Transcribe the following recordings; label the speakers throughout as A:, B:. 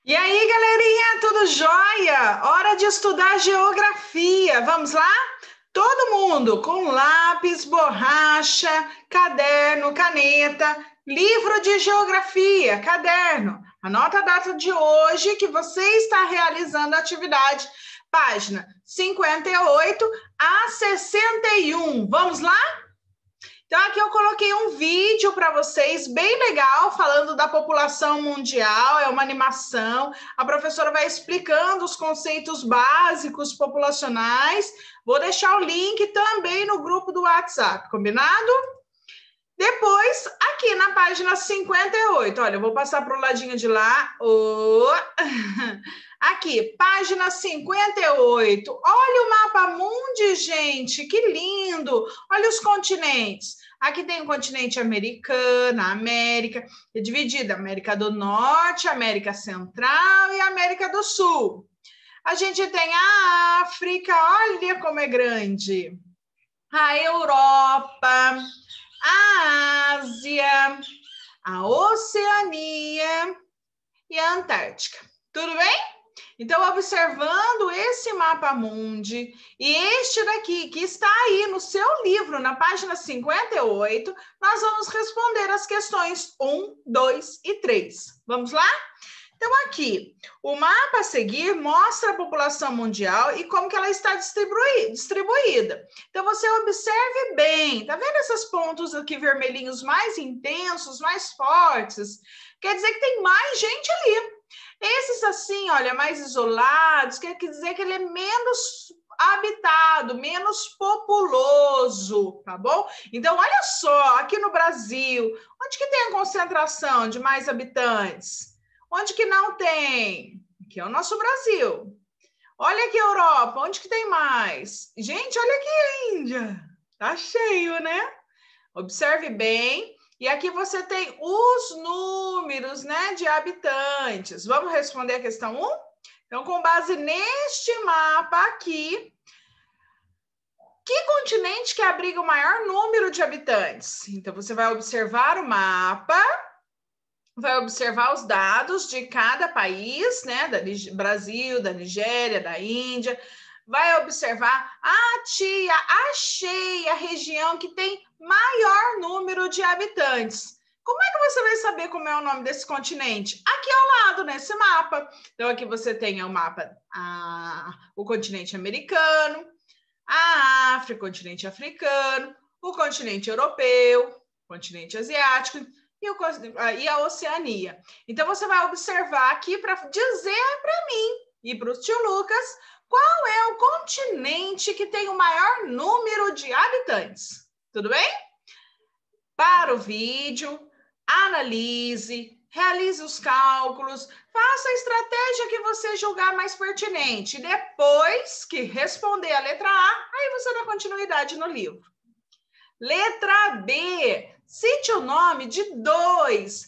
A: E aí, galerinha, tudo jóia? Hora de estudar geografia. Vamos lá? Todo mundo com lápis, borracha, caderno, caneta, livro de geografia, caderno. Anota a data de hoje que você está realizando a atividade, página 58 a 61. Vamos lá? Então, aqui eu coloquei um vídeo para vocês, bem legal, falando da população mundial, é uma animação. A professora vai explicando os conceitos básicos populacionais. Vou deixar o link também no grupo do WhatsApp, combinado? Depois, aqui na página 58, olha, eu vou passar para o ladinho de lá. Aqui, página 58. Olha o mapa mundi, gente, que lindo. Olha os continentes. Aqui tem o continente americano, a América, é dividida América do Norte, América Central e América do Sul. A gente tem a África, olha como é grande. A Europa, a Ásia, a Oceania e a Antártica. Tudo bem? Então, observando esse mapa mundi e este daqui, que está aí no seu livro, na página 58, nós vamos responder as questões 1, 2 e 3. Vamos lá? Então, aqui, o mapa a seguir mostra a população mundial e como que ela está distribuída. Então, você observe bem. Tá vendo esses pontos aqui vermelhinhos mais intensos, mais fortes? Quer dizer que tem mais gente ali. Esses assim, olha, mais isolados, quer dizer que ele é menos habitado, menos populoso, tá bom? Então, olha só, aqui no Brasil, onde que tem a concentração de mais habitantes? Onde que não tem? Aqui é o nosso Brasil. Olha aqui a Europa, onde que tem mais? Gente, olha aqui a Índia. Tá cheio, né? Observe bem. E aqui você tem os números, né, de habitantes. Vamos responder a questão 1? Então, com base neste mapa aqui, que continente que abriga o maior número de habitantes? Então, você vai observar o mapa, vai observar os dados de cada país, né, do Brasil, da Nigéria, da Índia, vai observar, tia, achei a região que tem maior número de habitantes. Como é que você vai saber como é o nome desse continente? Aqui ao lado, nesse mapa. Então, aqui você tem o mapa, o continente americano, a África, o continente africano, o continente europeu, o continente asiático e a Oceania. Então, você vai observar aqui para dizer para mim e para o tio Lucas qual é o continente que tem o maior número de habitantes. Tudo bem? Para o vídeo, analise, realize os cálculos, faça a estratégia que você julgar mais pertinente. Depois que responder a letra A, aí você dá continuidade no livro. Letra B, cite o nome de dois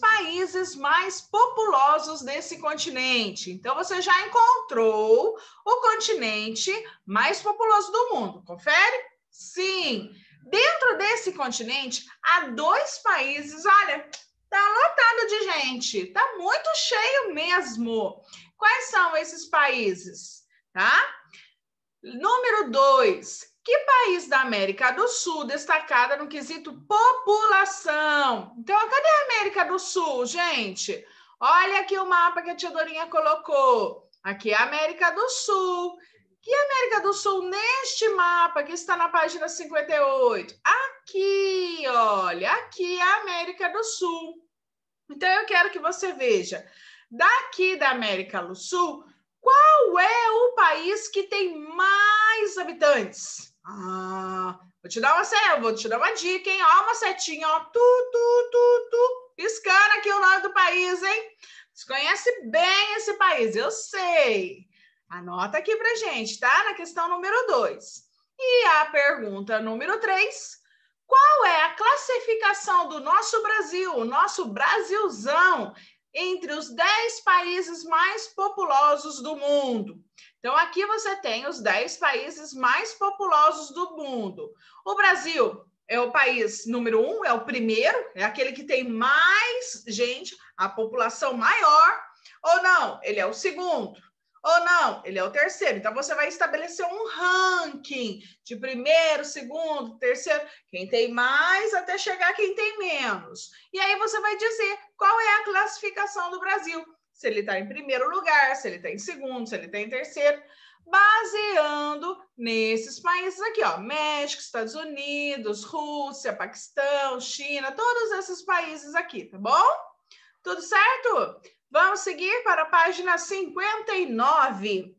A: países mais populosos desse continente. Então, você já encontrou o continente mais populoso do mundo. Confere? Sim. Dentro desse continente, há dois países, olha, tá lotado de gente, tá muito cheio mesmo. Quais são esses países? Tá? Número 2. Que país da América do Sul destacada no quesito população? Então, cadê a América do Sul, gente? Olha aqui o mapa que a tia Dorinha colocou. Aqui é a América do Sul. Que América do Sul neste mapa que está na página 58? Aqui, olha, aqui é a América do Sul. Então, eu quero que você veja, daqui da América do Sul, qual é o país que tem mais habitantes? Vou te dar uma dica, hein? Ó, uma setinha, ó, piscando aqui o nome do país, hein? Você conhece bem esse país, eu sei. Anota aqui pra gente, tá? Na questão número 2. E a pergunta número 3. Qual é a classificação do nosso Brasil, o nosso Brasilzão, entre os 10 países mais populosos do mundo? Então, aqui você tem os 10 países mais populosos do mundo. O Brasil é o país número 1, é o primeiro, é aquele que tem mais gente, a população maior. Ou não, ele é o segundo. Ou não, ele é o terceiro. Então, você vai estabelecer um ranking de primeiro, segundo, terceiro, quem tem mais até chegar quem tem menos. E aí você vai dizer qual é a classificação do Brasil. Se ele está em primeiro lugar, se ele está em segundo, se ele está em terceiro, baseando nesses países aqui, ó, México, Estados Unidos, Rússia, Paquistão, China, todos esses países aqui, tá bom? Tudo certo? Vamos seguir para a página 59.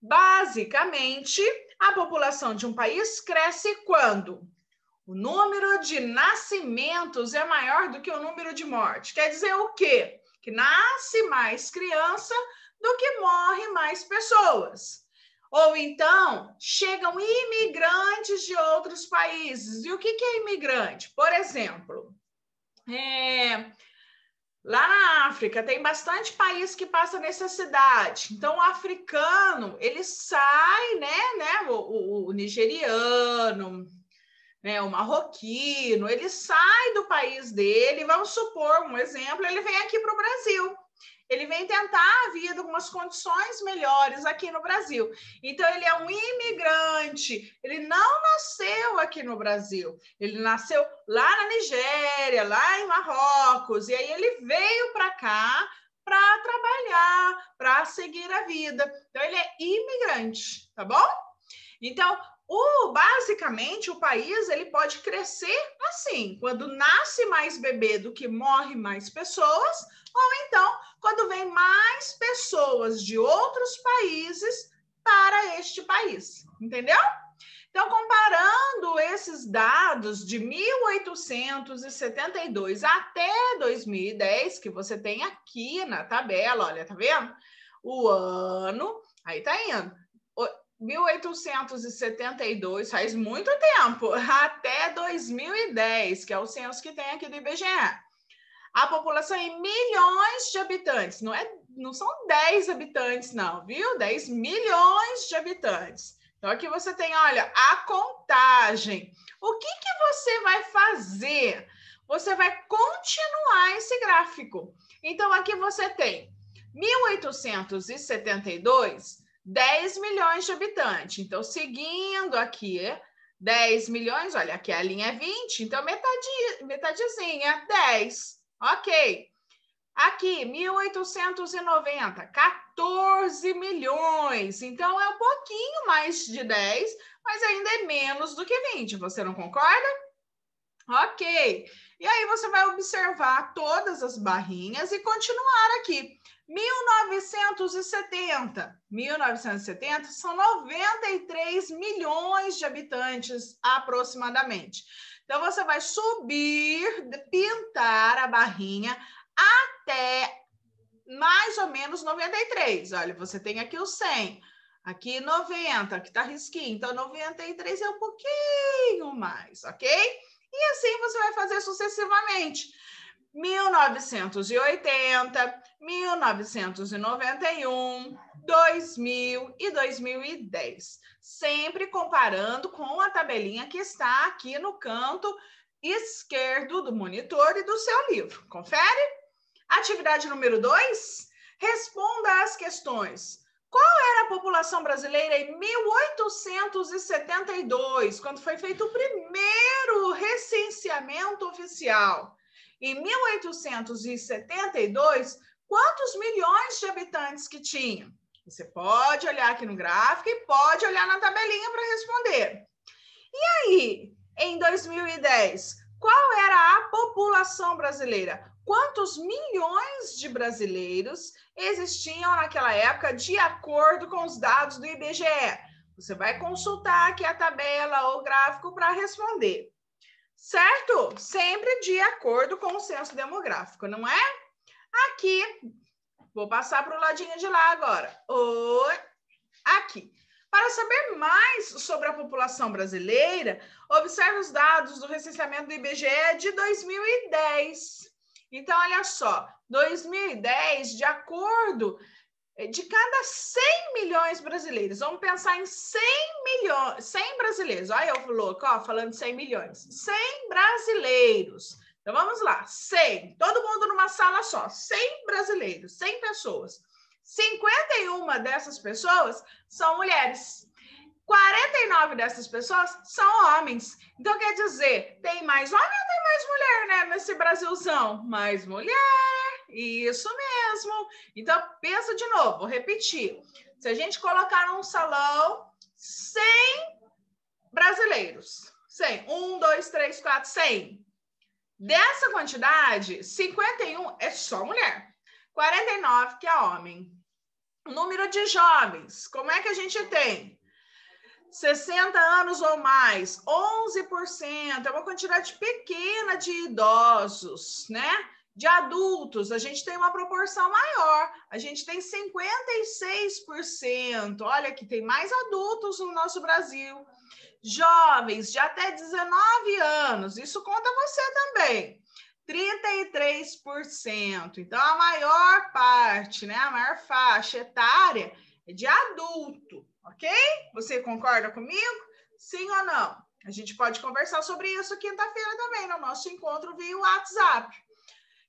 A: Basicamente, a população de um país cresce quando o número de nascimentos é maior do que o número de mortes. Quer dizer o quê? Que nasce mais criança do que morre mais pessoas. Ou então, chegam imigrantes de outros países. E o que é imigrante? Por exemplo, lá na África tem bastante país que passa necessidade. Então, o africano, ele sai, né? O nigeriano, né, o marroquino, ele sai do país dele, vamos supor, um exemplo, ele vem aqui para o Brasil. Ele vem tentar a vida com algumas condições melhores aqui no Brasil. Então, ele é um imigrante, ele não nasceu aqui no Brasil, ele nasceu lá na Nigéria, lá em Marrocos, e aí ele veio para cá para trabalhar, para seguir a vida. Então, ele é imigrante, tá bom? Então, basicamente, o país ele pode crescer assim, quando nasce mais bebê do que morre mais pessoas, ou então, quando vem mais pessoas de outros países para este país, entendeu? Então, comparando esses dados de 1872 até 2010, que você tem aqui na tabela, olha, tá vendo? O ano, aí tá indo. 1872, faz muito tempo, até 2010, que é o censo que tem aqui do IBGE. A população em milhões de habitantes, não são 10 habitantes não, viu? 10 milhões de habitantes. Então, aqui você tem, olha, a contagem. O que você vai fazer? Você vai continuar esse gráfico. Então, aqui você tem 1872, 10 milhões de habitantes. Então, seguindo aqui, 10 milhões, olha, aqui a linha é 20, então metadezinha, 10. Ok. Aqui, 1890, 14 milhões. Então, é um pouquinho mais de 10, mas ainda é menos do que 20. Você não concorda? Ok. E aí, você vai observar todas as barrinhas e continuar aqui. 1970 são 93 milhões de habitantes aproximadamente. Então, você vai subir, pintar a barrinha até mais ou menos 93. Olha, você tem aqui o 100, aqui 90, aqui tá risquinho. Então, 93 é um pouquinho mais, ok? E assim você vai fazer sucessivamente. 1980, 1991, 2000 e 2010. Sempre comparando com a tabelinha que está aqui no canto esquerdo do monitor e do seu livro. Confere? Atividade número 2. Responda às questões. Qual era a população brasileira em 1872, quando foi feito o primeiro recenseamento oficial? Em 1872, quantos milhões de habitantes que tinha? Você pode olhar aqui no gráfico e pode olhar na tabelinha para responder. E aí, em 2010, qual era a população brasileira? Quantos milhões de brasileiros existiam naquela época de acordo com os dados do IBGE? Você vai consultar aqui a tabela ou gráfico para responder. Certo? Sempre de acordo com o censo demográfico, não é? Aqui, vou passar para o ladinho de lá agora. Aqui. Para saber mais sobre a população brasileira, observe os dados do recenseamento do IBGE de 2010. Então, olha só, 2010, de acordo, de cada 100 milhões brasileiros, vamos pensar em 100 brasileiros, olha eu louco, falando 100 milhões, 100 brasileiros, Então, vamos lá. 100, todo mundo numa sala só. 100 brasileiros, 100 pessoas. 51 dessas pessoas são mulheres. 49 dessas pessoas são homens. Então, quer dizer, tem mais homem ou tem mais mulher, né? Nesse Brasilzão? Mais mulher, isso mesmo. Então, pensa de novo, vou repetir. Se a gente colocar num salão 100 brasileiros, 100, 1, 2, 3, 4, 100. Dessa quantidade, 51 é só mulher. 49 que é homem. O número de jovens, como é que a gente tem? 60 anos ou mais, 11%, é uma quantidade pequena de idosos, né? De adultos, a gente tem uma proporção maior, a gente tem 56%. Olha que tem mais adultos no nosso Brasil. Jovens de até 19 anos, isso conta você também. 33%. Então, a maior parte, né? A maior faixa etária é de adulto, ok? Você concorda comigo? Sim ou não? A gente pode conversar sobre isso quinta-feira também, no nosso encontro via WhatsApp.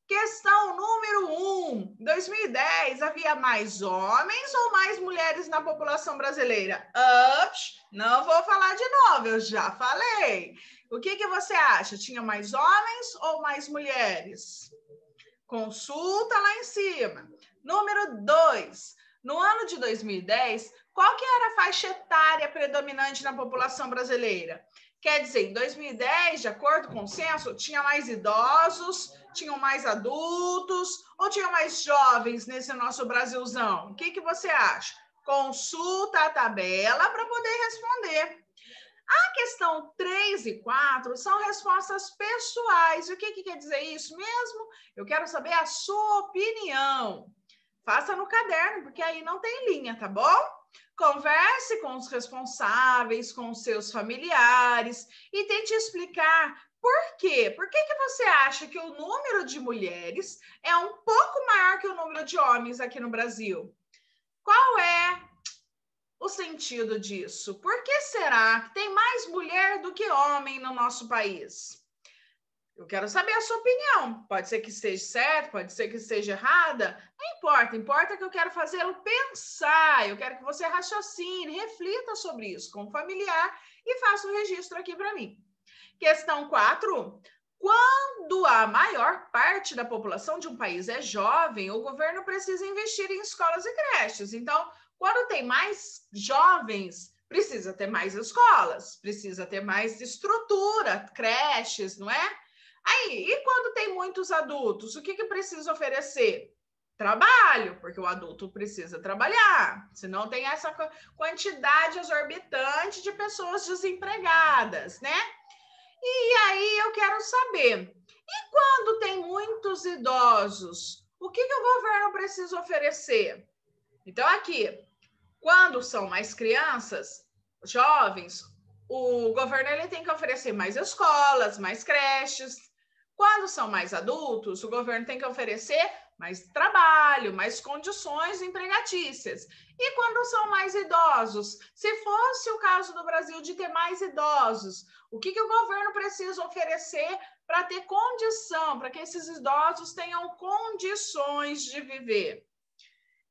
A: Questão número 1. Em 2010, havia mais homens ou mais mulheres na população brasileira? Ups, não vou falar de novo, eu já falei. O que você acha? Tinha mais homens ou mais mulheres? Consulta lá em cima. Número 2. No ano de 2010, qual que era a faixa etária predominante na população brasileira? Quer dizer, em 2010, de acordo com o censo, tinha mais idosos, tinham mais adultos ou tinham mais jovens nesse nosso Brasilzão? O que você acha? Consulta a tabela para poder responder. A questão 3 e 4 são respostas pessoais. E o que quer dizer isso mesmo? Eu quero saber a sua opinião. Faça no caderno, porque aí não tem linha, tá bom? Converse com os responsáveis, com os seus familiares e tente explicar por quê. Por que você acha que o número de mulheres é um pouco maior que o número de homens aqui no Brasil? Qual é o sentido disso? Por que será que tem mais mulher do que homem no nosso país? Eu quero saber a sua opinião. Pode ser que esteja certo, pode ser que esteja errada. Não importa, importa que eu quero fazê-lo pensar. Eu quero que você raciocine, reflita sobre isso com o familiar e faça o registro aqui para mim. Questão 4. Quando a maior parte da população de um país é jovem, o governo precisa investir em escolas e creches. Então, quando tem mais jovens, precisa ter mais escolas, precisa ter mais estrutura, creches, não é? Aí, e quando tem muitos adultos, o que precisa oferecer? Trabalho, porque o adulto precisa trabalhar, senão tem essa quantidade exorbitante de pessoas desempregadas, né? E aí eu quero saber, e quando tem muitos idosos, o que o governo precisa oferecer? Então, aqui, quando são mais crianças, jovens, o governo ele tem que oferecer mais escolas, mais creches. Quando são mais adultos, o governo tem que oferecer mais trabalho, mais condições empregatícias. E quando são mais idosos? Se fosse o caso do Brasil de ter mais idosos, o que o governo precisa oferecer para ter condição, para que esses idosos tenham condições de viver?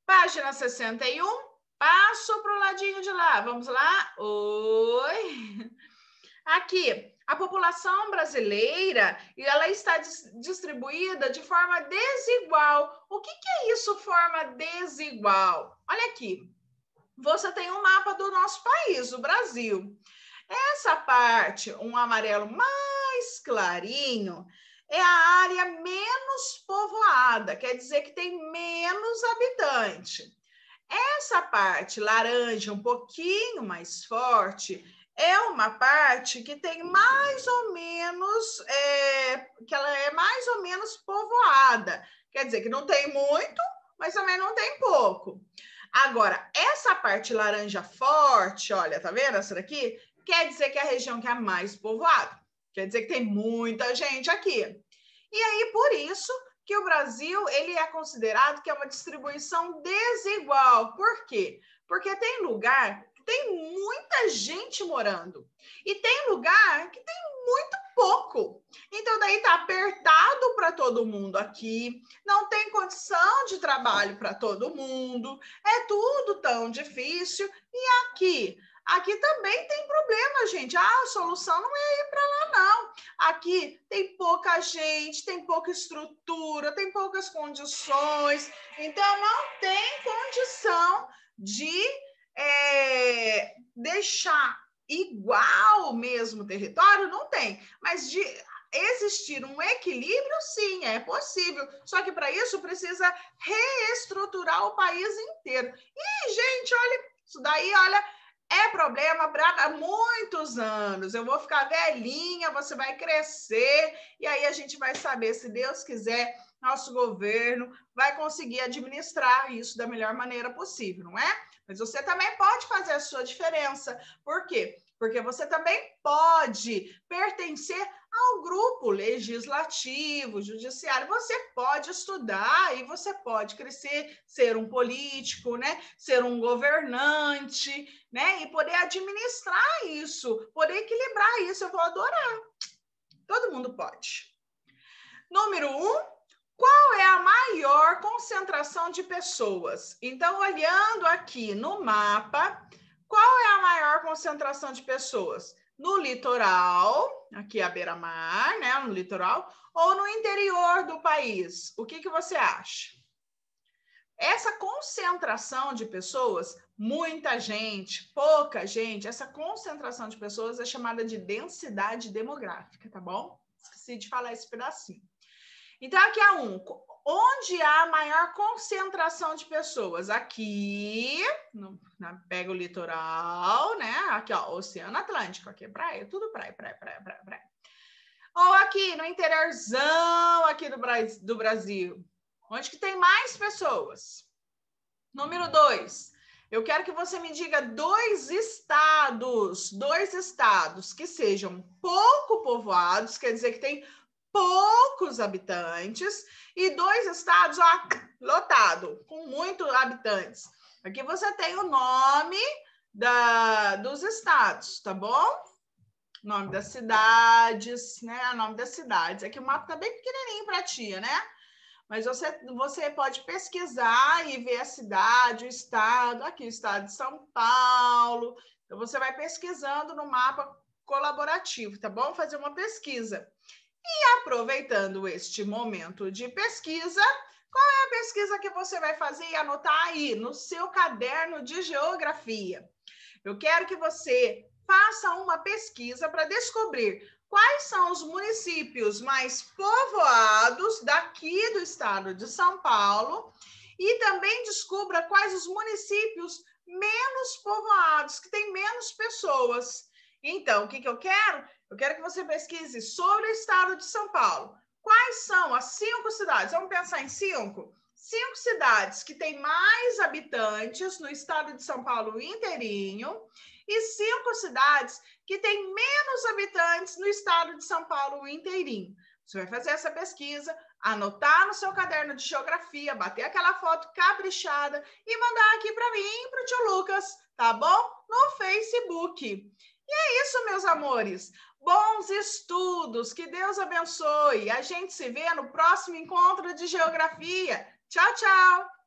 A: Página 61. Passo para o ladinho de lá. Vamos lá? Oi! Aqui, a população brasileira, ela está distribuída de forma desigual. O que é isso, forma desigual? Olha aqui, você tem um mapa do nosso país, o Brasil. Essa parte, um amarelo mais clarinho, é a área menos povoada, quer dizer que tem menos habitante. Essa parte laranja, um pouquinho mais forte, é uma parte que tem mais ou menos, que ela é mais ou menos povoada. Quer dizer que não tem muito, mas também não tem pouco. Agora, essa parte laranja forte, olha, tá vendo essa daqui? Quer dizer que é a região que é mais povoada. Quer dizer que tem muita gente aqui. E aí, por isso que o Brasil ele é considerado que é uma distribuição desigual. Por quê? Porque tem lugar que tem muita gente morando e tem lugar que tem muito pouco. Então, daí tá apertado para todo mundo aqui, não tem condição de trabalho para todo mundo, é tudo tão difícil. E aqui? Aqui também tem problema, gente. A solução não é ir para lá, não. Aqui tem pouca gente, tem pouca estrutura, tem poucas condições. Então, não tem condição de deixar igual o mesmo território, não tem. Mas de existir um equilíbrio, sim, é possível. Só que para isso precisa reestruturar o país inteiro. E, gente, olha, isso daí, olha, é problema para muitos anos. Eu vou ficar velhinha, você vai crescer, e aí a gente vai saber, se Deus quiser, nosso governo vai conseguir administrar isso da melhor maneira possível, não é? Mas você também pode fazer a sua diferença. Por quê? Porque você também pode pertencer ao grupo legislativo, judiciário. Você pode estudar e você pode crescer, ser um político, né? Ser um governante, né? E poder administrar isso, poder equilibrar isso. Eu vou adorar. Todo mundo pode. Número 1. Qual é a maior concentração de pessoas? Então, olhando aqui no mapa, qual é a maior concentração de pessoas? No litoral, aqui à beira-mar, né? No litoral, ou no interior do país? O que você acha? Essa concentração de pessoas, muita gente, pouca gente, essa concentração de pessoas é chamada de densidade demográfica, tá bom? Esqueci de falar esse pedacinho. Então, aqui é onde há maior concentração de pessoas? Aqui, pega o litoral, né? Aqui, ó, Oceano Atlântico, aqui é praia, tudo praia. Ou aqui, no interiorzão aqui do Brasil, onde que tem mais pessoas? Número 2, eu quero que você me diga dois estados que sejam pouco povoados, quer dizer que tem poucos habitantes, e 2 estados, ó, lotado, com muitos habitantes. Aqui você tem o nome dos estados, tá bom? Nome das cidades, né? O nome das cidades. Aqui o mapa tá bem pequenininho para tia, né? Mas você pode pesquisar e ver a cidade, o estado. Aqui o estado de São Paulo. Então, você vai pesquisando no mapa colaborativo, tá bom? Fazer uma pesquisa. E aproveitando este momento de pesquisa, qual é a pesquisa que você vai fazer e anotar aí no seu caderno de geografia? Eu quero que você faça uma pesquisa para descobrir quais são os municípios mais povoados daqui do estado de São Paulo e também descubra quais os municípios menos povoados, que têm menos pessoas. Então, o que eu quero? Eu quero que você pesquise sobre o estado de São Paulo. Quais são as 5 cidades? Vamos pensar em 5? 5 cidades que têm mais habitantes no estado de São Paulo inteirinho e 5 cidades que têm menos habitantes no estado de São Paulo inteirinho. Você vai fazer essa pesquisa, anotar no seu caderno de geografia, bater aquela foto caprichada e mandar aqui para mim e para o tio Lucas, tá bom? No Facebook. E é isso, meus amores. Bons estudos, que Deus abençoe. A gente se vê no próximo encontro de geografia. Tchau, tchau!